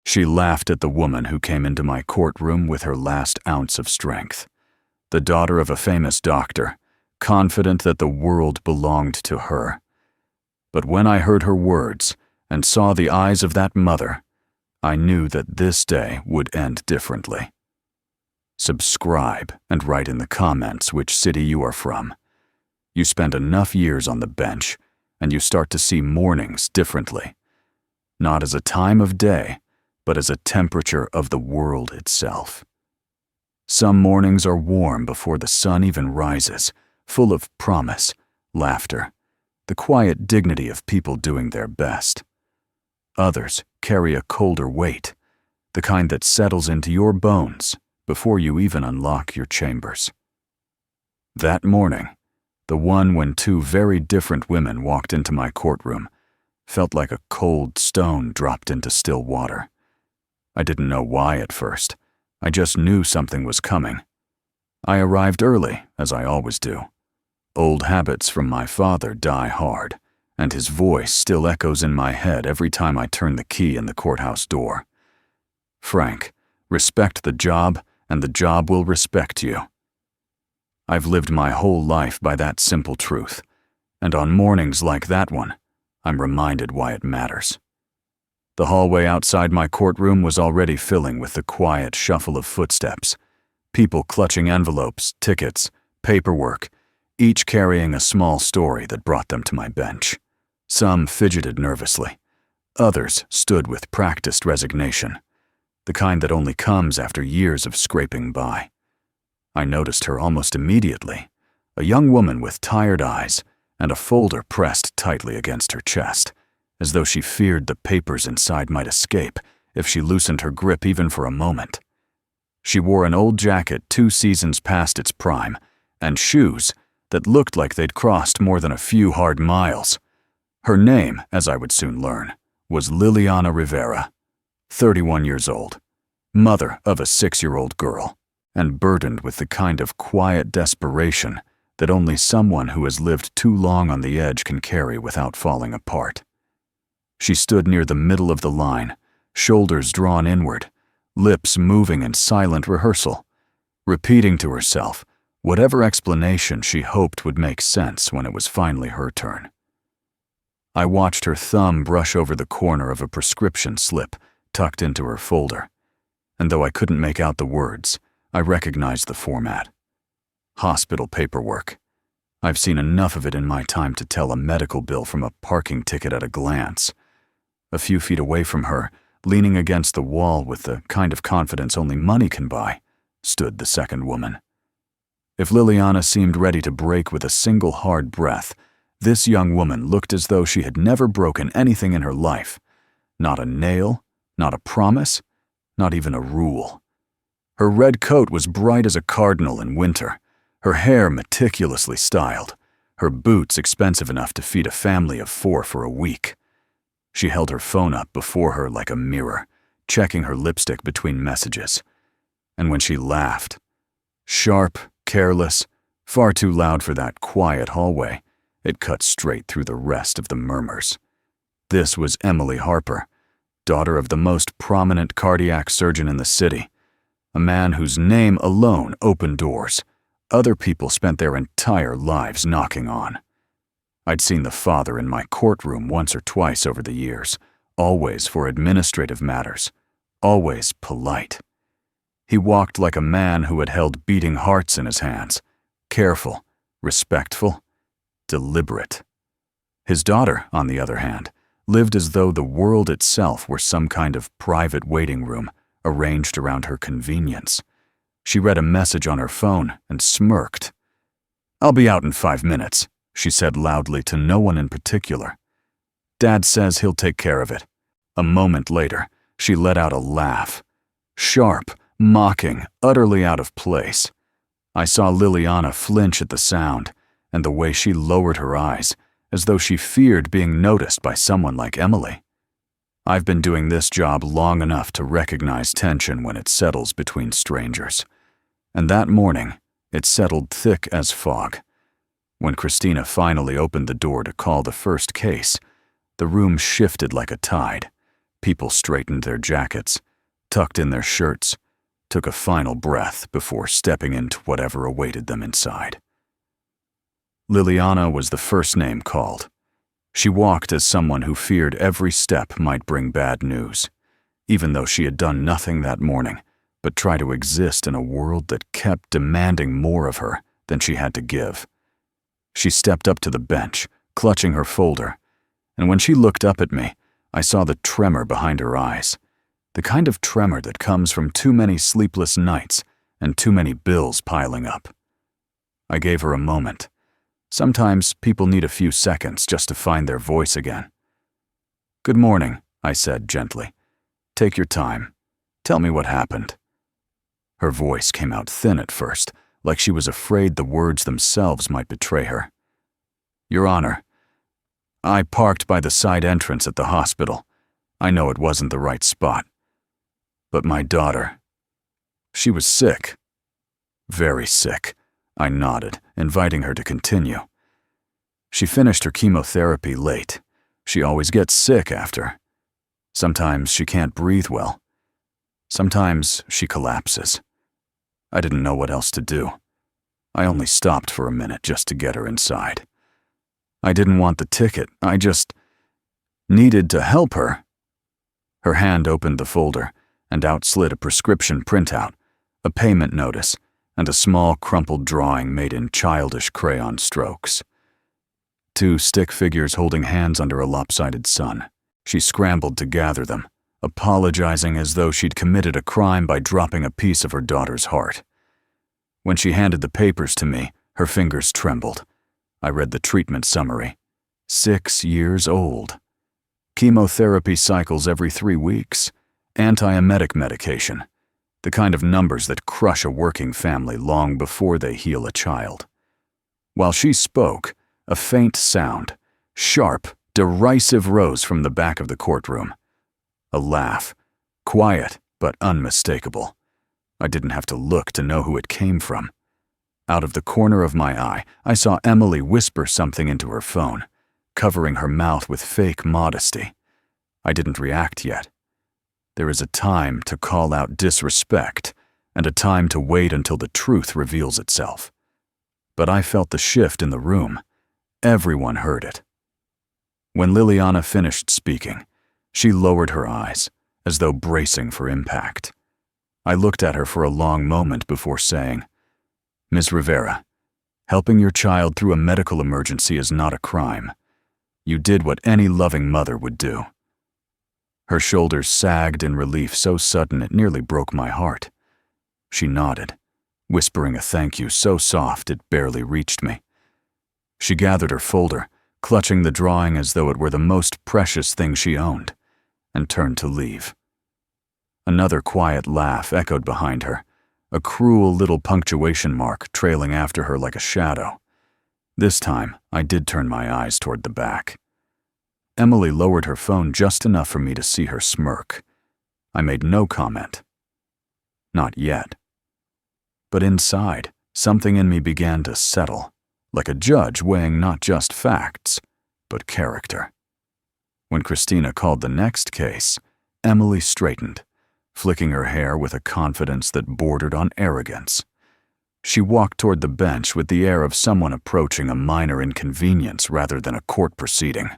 She laughed at the woman who came into my courtroom with her last ounce of strength. The daughter of a famous doctor, confident that the world belonged to her. But when I heard her words and saw the eyes of that mother, I knew that this day would end differently. Subscribe and write in the comments which city you are from. You spend enough years on the bench, and you start to see mornings differently. Not as a time of day, but as a temperature of the world itself. Some mornings are warm before the sun even rises, full of promise, laughter, the quiet dignity of people doing their best. Others carry a colder weight, the kind that settles into your bones before you even unlock your chambers. That morning, the one when two very different women walked into my courtroom, felt like a cold stone dropped into still water. I didn't know why at first. I just knew something was coming. I arrived early, as I always do. Old habits from my father die hard, and his voice still echoes in my head every time I turn the key in the courthouse door. Frank, respect the job, and the job will respect you. I've lived my whole life by that simple truth, and on mornings like that one, I'm reminded why it matters. The hallway outside my courtroom was already filling with the quiet shuffle of footsteps, people clutching envelopes, tickets, paperwork, each carrying a small story that brought them to my bench. Some fidgeted nervously. Others stood with practiced resignation, the kind that only comes after years of scraping by. I noticed her almost immediately, a young woman with tired eyes and a folder pressed tightly against her chest, as though she feared the papers inside might escape if she loosened her grip even for a moment. She wore an old jacket 2 seasons past its prime, and shoes that looked like they'd crossed more than a few hard miles. Her name, as I would soon learn, was Liliana Rivera, 31 years old, mother of a 6-year-old girl, and burdened with the kind of quiet desperation that only someone who has lived too long on the edge can carry without falling apart. She stood near the middle of the line, shoulders drawn inward, lips moving in silent rehearsal, repeating to herself whatever explanation she hoped would make sense when it was finally her turn. I watched her thumb brush over the corner of a prescription slip tucked into her folder, and though I couldn't make out the words, I recognized the format. Hospital paperwork. I've seen enough of it in my time to tell a medical bill from a parking ticket at a glance. A few feet away from her, leaning against the wall with the kind of confidence only money can buy, stood the second woman. If Liliana seemed ready to break with a single hard breath, this young woman looked as though she had never broken anything in her life. Not a nail, not a promise, not even a rule. Her red coat was bright as a cardinal in winter, her hair meticulously styled, her boots expensive enough to feed a family of 4 for a week. She held her phone up before her like a mirror, checking her lipstick between messages. And when she laughed, sharp, careless, far too loud for that quiet hallway, it cut straight through the rest of the murmurs. This was Emily Harper, daughter of the most prominent cardiac surgeon in the city, a man whose name alone opened doors other people spent their entire lives knocking on. I'd seen the father in my courtroom once or twice over the years, always for administrative matters, always polite. He walked like a man who had held beating hearts in his hands, careful, respectful, deliberate. His daughter, on the other hand, lived as though the world itself were some kind of private waiting room arranged around her convenience. She read a message on her phone and smirked. "I'll be out in 5 minutes," she said loudly to no one in particular. "Dad says he'll take care of it." A moment later, she let out a laugh. Sharp, mocking, utterly out of place. I saw Liliana flinch at the sound, and the way she lowered her eyes, as though she feared being noticed by someone like Emily. I've been doing this job long enough to recognize tension when it settles between strangers. And that morning, it settled thick as fog. When Christina finally opened the door to call the first case, the room shifted like a tide. People straightened their jackets, tucked in their shirts, took a final breath before stepping into whatever awaited them inside. Liliana was the first name called. She walked as someone who feared every step might bring bad news, even though she had done nothing that morning but try to exist in a world that kept demanding more of her than she had to give. She stepped up to the bench, clutching her folder, and when she looked up at me, I saw the tremor behind her eyes, the kind of tremor that comes from too many sleepless nights and too many bills piling up. I gave her a moment. Sometimes people need a few seconds just to find their voice again. "Good morning," I said gently. "Take your time. Tell me what happened." Her voice came out thin at first, like she was afraid the words themselves might betray her. "Your Honor, I parked by the side entrance at the hospital. I know it wasn't the right spot. But my daughter, she was sick. Very sick." I nodded, inviting her to continue. "She finished her chemotherapy late. She always gets sick after. Sometimes she can't breathe well. Sometimes she collapses. I didn't know what else to do. I only stopped for a minute just to get her inside. I didn't want the ticket. I just needed to help her." Her hand opened the folder, and out slid a prescription printout, a payment notice, and a small crumpled drawing made in childish crayon strokes. Two stick figures holding hands under a lopsided sun. She scrambled to gather them, apologizing as though she'd committed a crime by dropping a piece of her daughter's heart. When she handed the papers to me, her fingers trembled. I read the treatment summary. 6 years old. Chemotherapy cycles every 3 weeks. Antiemetic medication. The kind of numbers that crush a working family long before they heal a child. While she spoke, a faint sound, sharp, derisive, rose from the back of the courtroom. A laugh, quiet but unmistakable. I didn't have to look to know who it came from. Out of the corner of my eye, I saw Emily whisper something into her phone, covering her mouth with fake modesty. I didn't react yet. There is a time to call out disrespect, and a time to wait until the truth reveals itself. But I felt the shift in the room. Everyone heard it. When Liliana finished speaking, she lowered her eyes, as though bracing for impact. I looked at her for a long moment before saying, "Ms. Rivera, helping your child through a medical emergency is not a crime. You did what any loving mother would do." Her shoulders sagged in relief so sudden it nearly broke my heart. She nodded, whispering a thank you so soft it barely reached me. She gathered her folder, clutching the drawing as though it were the most precious thing she owned, and turned to leave. Another quiet laugh echoed behind her, a cruel little punctuation mark trailing after her like a shadow. This time, I did turn my eyes toward the back. Emily lowered her phone just enough for me to see her smirk. I made no comment. Not yet. But inside, something in me began to settle, like a judge weighing not just facts, but character. When Christina called the next case, Emily straightened, flicking her hair with a confidence that bordered on arrogance. She walked toward the bench with the air of someone approaching a minor inconvenience rather than a court proceeding.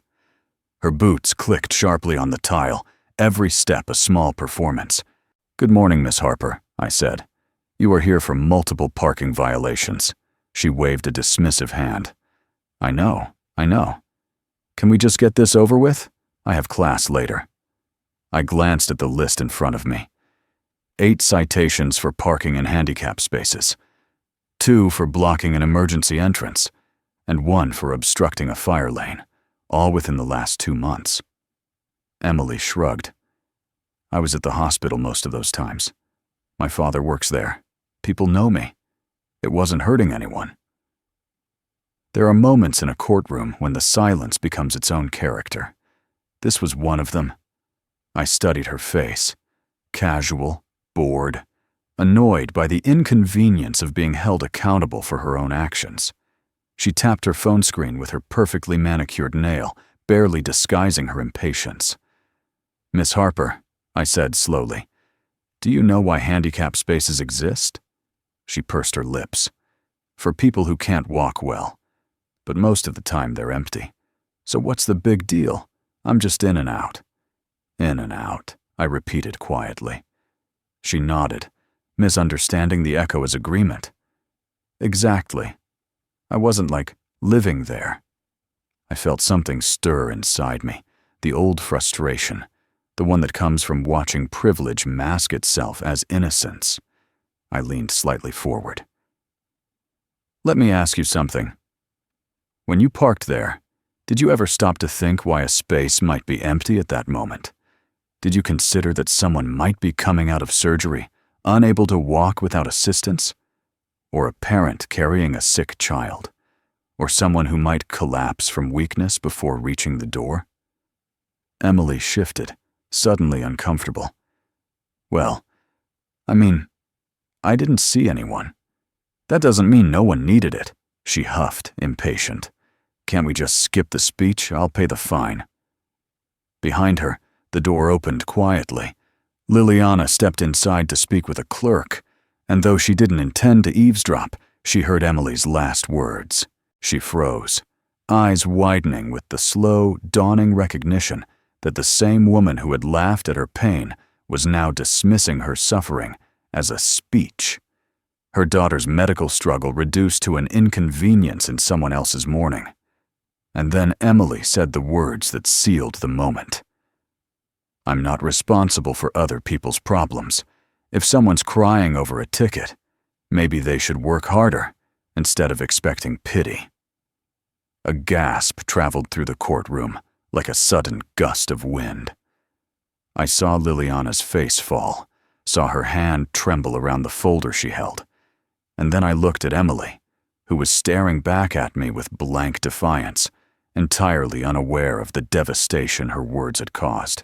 Her boots clicked sharply on the tile, every step a small performance. "Good morning, Miss Harper," I said. "You are here for multiple parking violations." She waved a dismissive hand. I know. Can we just get this over with? I have class later." I glanced at the list in front of me. 8 citations for parking in handicap spaces, 2 for blocking an emergency entrance, and 1 for obstructing a fire lane, all within the last 2 months. Emily shrugged. "I was at the hospital most of those times. My father works there. People know me. It wasn't hurting anyone." There are moments in a courtroom when the silence becomes its own character. This was one of them. I studied her face. Casual, bored, annoyed by the inconvenience of being held accountable for her own actions. She tapped her phone screen with her perfectly manicured nail, barely disguising her impatience. Miss Harper, I said slowly, do you know why handicap spaces exist? She pursed her lips. For people who can't walk well. But most of the time they're empty. So what's the big deal? I'm just in and out. In and out, I repeated quietly. She nodded, misunderstanding the echo as agreement. Exactly. I wasn't like living there. I felt something stir inside me, the old frustration, the one that comes from watching privilege mask itself as innocence. I leaned slightly forward. Let me ask you something. When you parked there, did you ever stop to think why a space might be empty at that moment? Did you consider that someone might be coming out of surgery, unable to walk without assistance? Or a parent carrying a sick child? Or someone who might collapse from weakness before reaching the door? Emily shifted, suddenly uncomfortable. Well, I didn't see anyone. That doesn't mean no one needed it, she huffed, impatient. Can't we just skip the speech? I'll pay the fine. Behind her, the door opened quietly. Liliana stepped inside to speak with a clerk, and though she didn't intend to eavesdrop, she heard Emily's last words. She froze, eyes widening with the slow, dawning recognition that the same woman who had laughed at her pain was now dismissing her suffering as a speech. Her daughter's medical struggle reduced to an inconvenience in someone else's mourning. And then Emily said the words that sealed the moment. I'm not responsible for other people's problems. If someone's crying over a ticket, maybe they should work harder instead of expecting pity. A gasp traveled through the courtroom like a sudden gust of wind. I saw Liliana's face fall, saw her hand tremble around the folder she held, and then I looked at Emily, who was staring back at me with blank defiance, entirely unaware of the devastation her words had caused.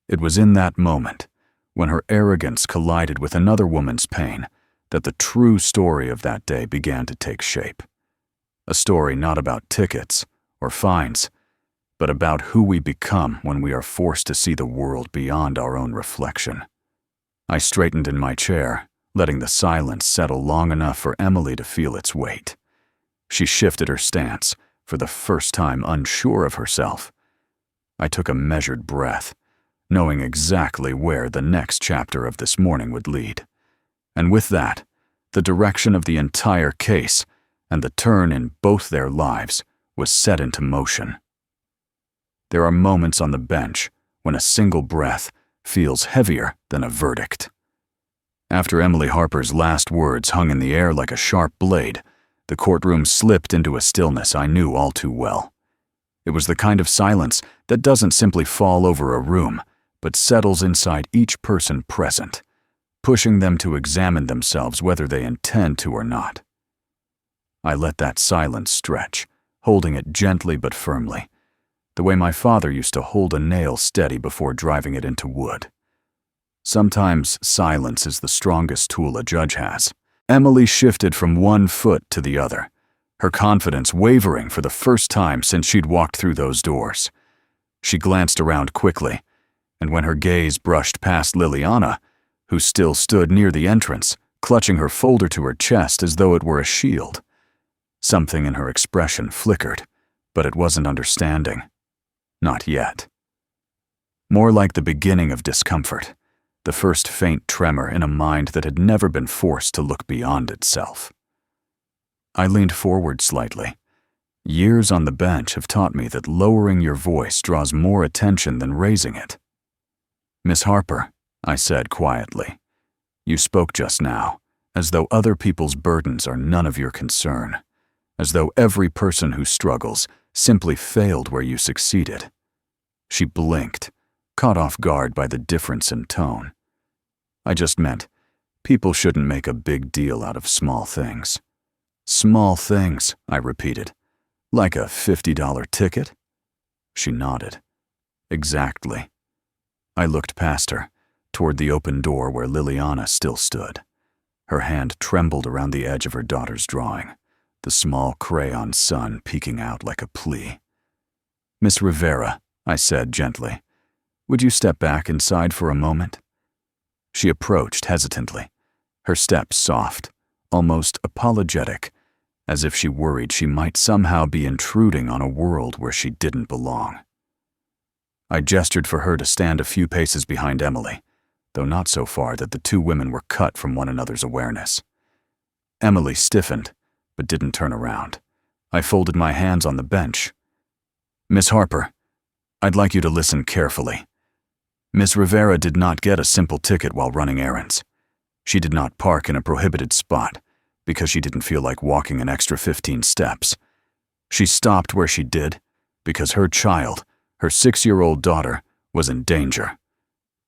It was in that moment, when her arrogance collided with another woman's pain, that the true story of that day began to take shape. A story not about tickets or fines, but about who we become when we are forced to see the world beyond our own reflection. I straightened in my chair, letting the silence settle long enough for Emily to feel its weight. She shifted her stance, for the first time unsure of herself. I took a measured breath, knowing exactly where the next chapter of this morning would lead. And with that, the direction of the entire case and the turn in both their lives was set into motion. There are moments on the bench when a single breath feels heavier than a verdict. After Emily Harper's last words hung in the air like a sharp blade, the courtroom slipped into a stillness I knew all too well. It was the kind of silence that doesn't simply fall over a room, but settles inside each person present, pushing them to examine themselves whether they intend to or not. I let that silence stretch, holding it gently but firmly, the way my father used to hold a nail steady before driving it into wood. Sometimes silence is the strongest tool a judge has. Emily shifted from one foot to the other, her confidence wavering for the first time since she'd walked through those doors. She glanced around quickly, and when her gaze brushed past Liliana, who still stood near the entrance, clutching her folder to her chest as though it were a shield, something in her expression flickered, but it wasn't understanding. Not yet. More like the beginning of discomfort, the first faint tremor in a mind that had never been forced to look beyond itself. I leaned forward slightly. Years on the bench have taught me that lowering your voice draws more attention than raising it. Miss Harper, I said quietly, you spoke just now, as though other people's burdens are none of your concern, as though every person who struggles simply failed where you succeeded. She blinked, caught off guard by the difference in tone. I just meant, people shouldn't make a big deal out of small things. Small things, I repeated. Like a $50 ticket? She nodded. Exactly. I looked past her, toward the open door where Liliana still stood. Her hand trembled around the edge of her daughter's drawing, the small crayon sun peeking out like a plea. Miss Rivera, I said gently, Would you step back inside for a moment?" She approached hesitantly, her steps soft, almost apologetic, as if she worried she might somehow be intruding on a world where she didn't belong. I gestured for her to stand a few paces behind Emily, though not so far that the two women were cut from one another's awareness. Emily stiffened, but didn't turn around. I folded my hands on the bench. "Miss Harper, I'd like you to listen carefully. Miss Rivera did not get a simple ticket while running errands. She did not park in a prohibited spot because she didn't feel like walking an extra 15 steps. She stopped where she did because her child, her 6-year-old daughter, was in danger.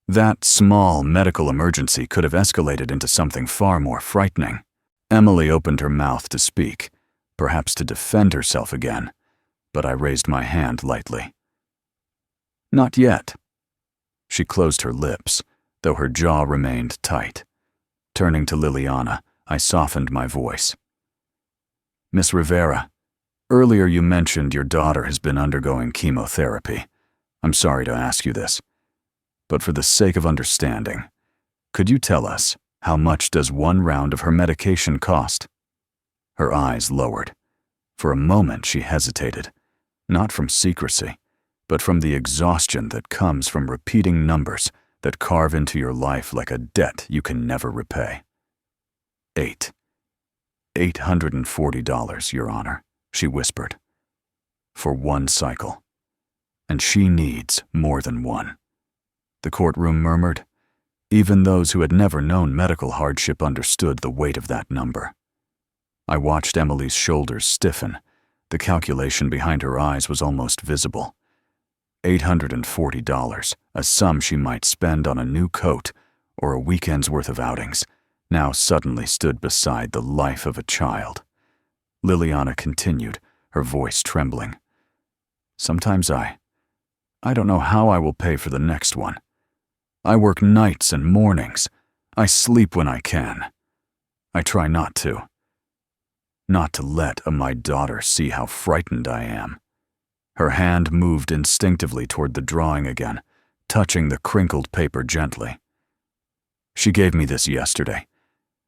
That small medical emergency could have escalated into something far more frightening." Emily opened her mouth to speak, perhaps to defend herself again, but I raised my hand lightly. "Not yet." She closed her lips, though her jaw remained tight. Turning to Liliana, I softened my voice. "Miss Rivera, earlier you mentioned your daughter has been undergoing chemotherapy. I'm sorry to ask you this, but for the sake of understanding, could you tell us how much does one round of her medication cost?" Her eyes lowered. For a moment she hesitated, not from secrecy, but from the exhaustion that comes from repeating numbers that carve into your life like a debt you can never repay. $840, Your Honor," she whispered. "For one cycle. And she needs more than one." The courtroom murmured. Even those who had never known medical hardship understood the weight of that number. I watched Emily's shoulders stiffen. The calculation behind her eyes was almost visible. $840, a sum she might spend on a new coat or a weekend's worth of outings, now suddenly stood beside the life of a child. Liliana continued, her voice trembling. "Sometimes I don't know how I will pay for the next one. I work nights and mornings. I sleep when I can. I try not to let my daughter see how frightened I am." Her hand moved instinctively toward the drawing again, touching the crinkled paper gently. "She gave me this yesterday.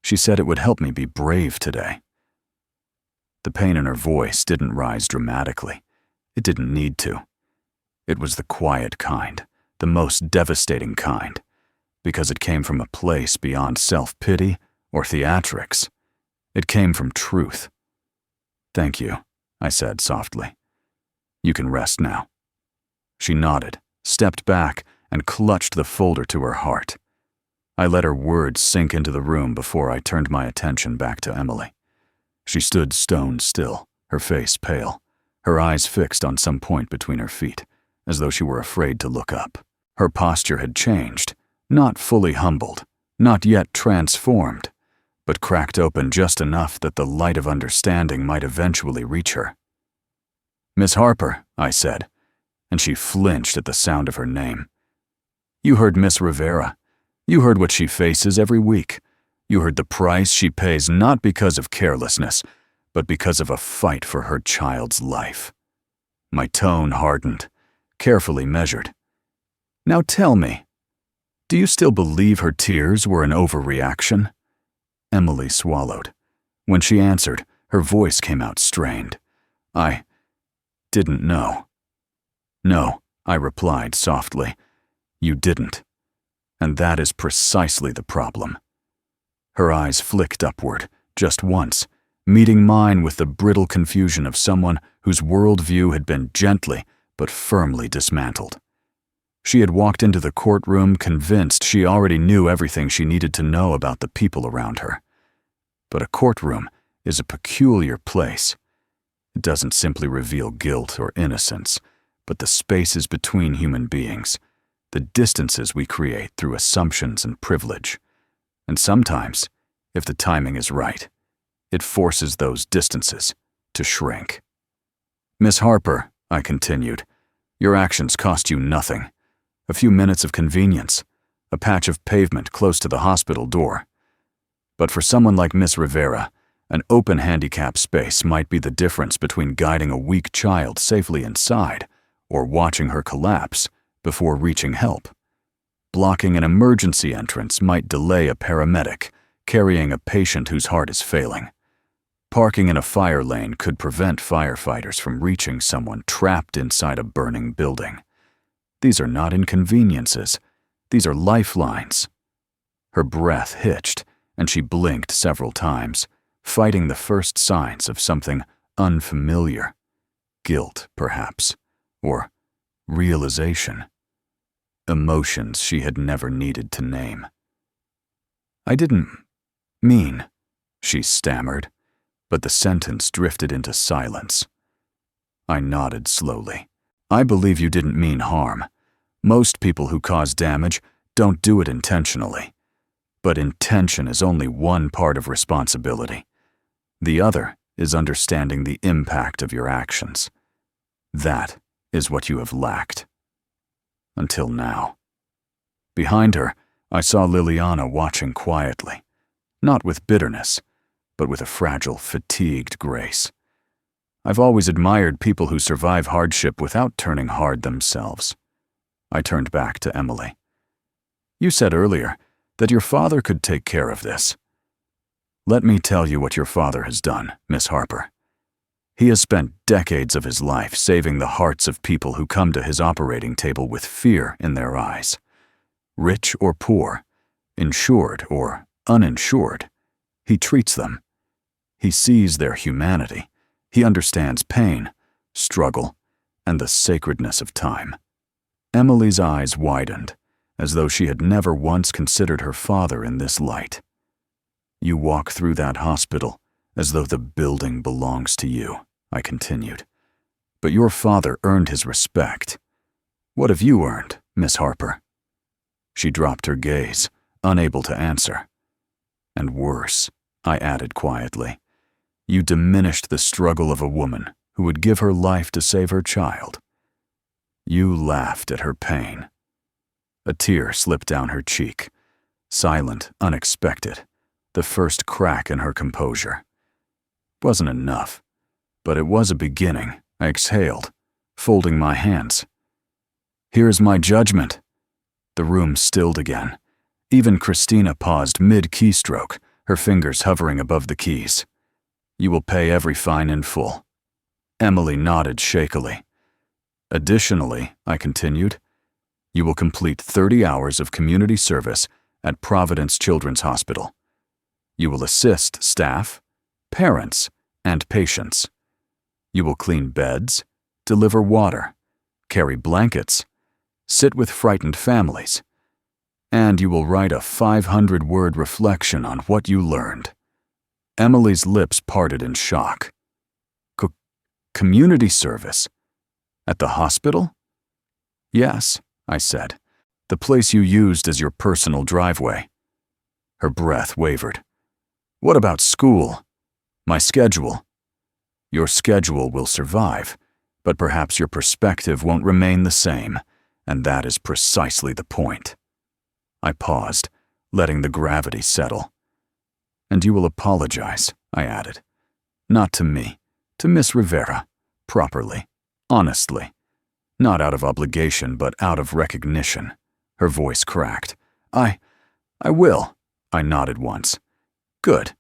She said it would help me be brave today." The pain in her voice didn't rise dramatically. It didn't need to. It was the quiet kind, the most devastating kind, because it came from a place beyond self-pity or theatrics. It came from truth. "Thank you," I said softly. "You can rest now." She nodded, stepped back, and clutched the folder to her heart. I let her words sink into the room before I turned my attention back to Emily. She stood stone still, her face pale, her eyes fixed on some point between her feet, as though she were afraid to look up. Her posture had changed, not fully humbled, not yet transformed, but cracked open just enough that the light of understanding might eventually reach her. "Miss Harper," I said, and she flinched at the sound of her name. "You heard Miss Rivera. You heard what she faces every week. You heard the price she pays not because of carelessness, but because of a fight for her child's life." My tone hardened, carefully measured. "Now tell me, do you still believe her tears were an overreaction?" Emily swallowed. When she answered, her voice came out strained. "I didn't know." "No," I replied softly. "You didn't. And that is precisely the problem." Her eyes flicked upward, just once, meeting mine with the brittle confusion of someone whose worldview had been gently but firmly dismantled. She had walked into the courtroom convinced she already knew everything she needed to know about the people around her. But a courtroom is a peculiar place. It doesn't simply reveal guilt or innocence, but the spaces between human beings, the distances we create through assumptions and privilege. And sometimes, if the timing is right, it forces those distances to shrink. "Miss Harper," I continued, "your actions cost you nothing. A few minutes of convenience, a patch of pavement close to the hospital door. But for someone like Miss Rivera, an open handicap space might be the difference between guiding a weak child safely inside or watching her collapse before reaching help. Blocking an emergency entrance might delay a paramedic carrying a patient whose heart is failing. Parking in a fire lane could prevent firefighters from reaching someone trapped inside a burning building. These are not inconveniences. These are lifelines. Her breath hitched, and she blinked several times, fighting the first signs of something unfamiliar. Guilt, perhaps, or realization. Emotions she had never needed to name. "I didn't mean," she stammered, but the sentence drifted into silence. I nodded slowly. "I believe you didn't mean harm. Most people who cause damage don't do it intentionally. But intention is only one part of responsibility. The other is understanding the impact of your actions. That is what you have lacked. Until now." Behind her, I saw Liliana watching quietly, not with bitterness, but with a fragile, fatigued grace. I've always admired people who survive hardship without turning hard themselves. I turned back to Emily. "You said earlier that your father could take care of this." "Let me tell you what your father has done, Miss Harper. He has spent decades of his life saving the hearts of people who come to his operating table with fear in their eyes. Rich or poor, insured or uninsured, he treats them. He sees their humanity. He understands pain, struggle, and the sacredness of time." Emily's eyes widened, as though she had never once considered her father in this light. "You walk through that hospital as though the building belongs to you," I continued. "But your father earned his respect. What have you earned, Miss Harper?" She dropped her gaze, unable to answer. "And worse," I added quietly, "you diminished the struggle of a woman who would give her life to save her child. You laughed at her pain." A tear slipped down her cheek, silent, unexpected, the first crack in her composure. Wasn't enough, but it was a beginning. I exhaled, folding my hands. "Here's my judgment." The room stilled again. Even Christina paused mid-keystroke, her fingers hovering above the keys. "You will pay every fine in full." Emily nodded shakily. "Additionally," I continued, "you will complete 30 hours of community service at Providence Children's Hospital. You will assist staff, parents, and patients. You will clean beds, deliver water, carry blankets, sit with frightened families, and you will write a 500-word reflection on what you learned." Emily's lips parted in shock. Community service? At the hospital?" "Yes," I said, "the place you used as your personal driveway." Her breath wavered. "What about school? My schedule?" "Your schedule will survive, but perhaps your perspective won't remain the same, and that is precisely the point." I paused, letting the gravity settle. "And you will apologize," I added. "Not to me, to Miss Rivera, properly, honestly. Not out of obligation, but out of recognition." Her voice cracked. I will," I nodded once. "Good.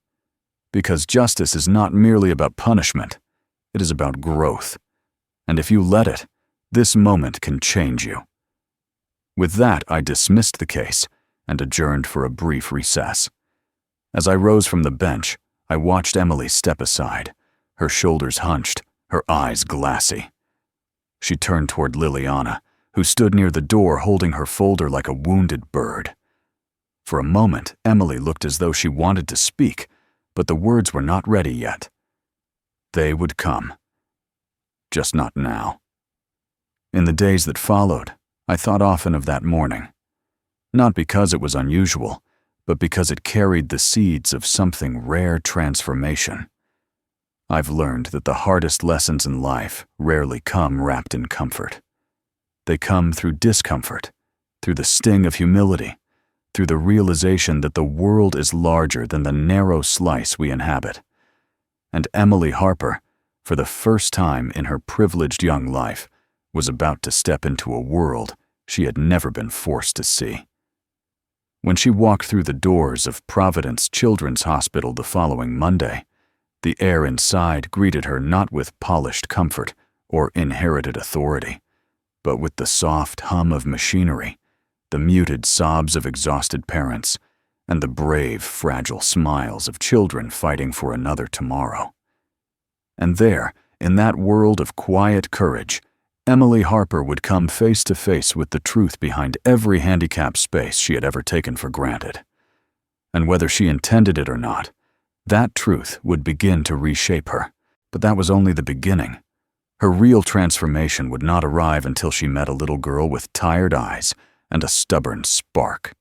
Because justice is not merely about punishment. It is about growth. And if you let it, this moment can change you." With that, I dismissed the case and adjourned for a brief recess. As I rose from the bench, I watched Emily step aside, her shoulders hunched, her eyes glassy. She turned toward Liliana, who stood near the door holding her folder like a wounded bird. For a moment, Emily looked as though she wanted to speak, but the words were not ready yet. They would come. Just not now. In the days that followed, I thought often of that morning. Not because it was unusual, but because it carried the seeds of something rare transformation. I've learned that the hardest lessons in life rarely come wrapped in comfort. They come through discomfort, through the sting of humility, through the realization that the world is larger than the narrow slice we inhabit. And Emily Harper, for the first time in her privileged young life, was about to step into a world she had never been forced to see. When she walked through the doors of Providence Children's Hospital the following Monday, the air inside greeted her not with polished comfort or inherited authority, but with the soft hum of machinery, the muted sobs of exhausted parents, and the brave, fragile smiles of children fighting for another tomorrow. And there, in that world of quiet courage, Emily Harper would come face to face with the truth behind every handicapped space she had ever taken for granted. And whether she intended it or not, that truth would begin to reshape her. But that was only the beginning. Her real transformation would not arrive until she met a little girl with tired eyes and a stubborn spark.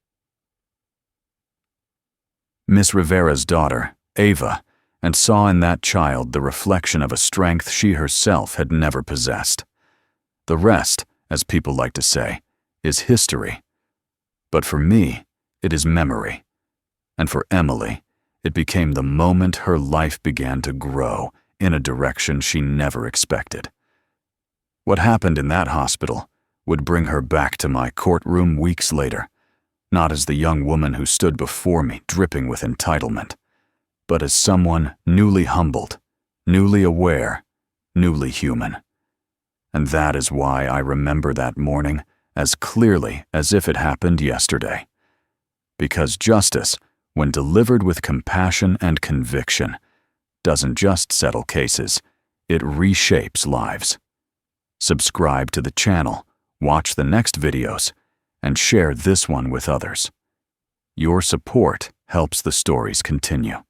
Miss Rivera's daughter, Ava, and saw in that child the reflection of a strength she herself had never possessed. The rest, as people like to say, is history. But for me, it is memory. And for Emily, it became the moment her life began to grow in a direction she never expected. What happened in that hospital would bring her back to my courtroom weeks later, not as the young woman who stood before me dripping with entitlement, but as someone newly humbled, newly aware, newly human. And that is why I remember that morning as clearly as if it happened yesterday. Because justice, when delivered with compassion and conviction, doesn't just settle cases, it reshapes lives. Subscribe to the channel, watch the next videos, and share this one with others. Your support helps the stories continue.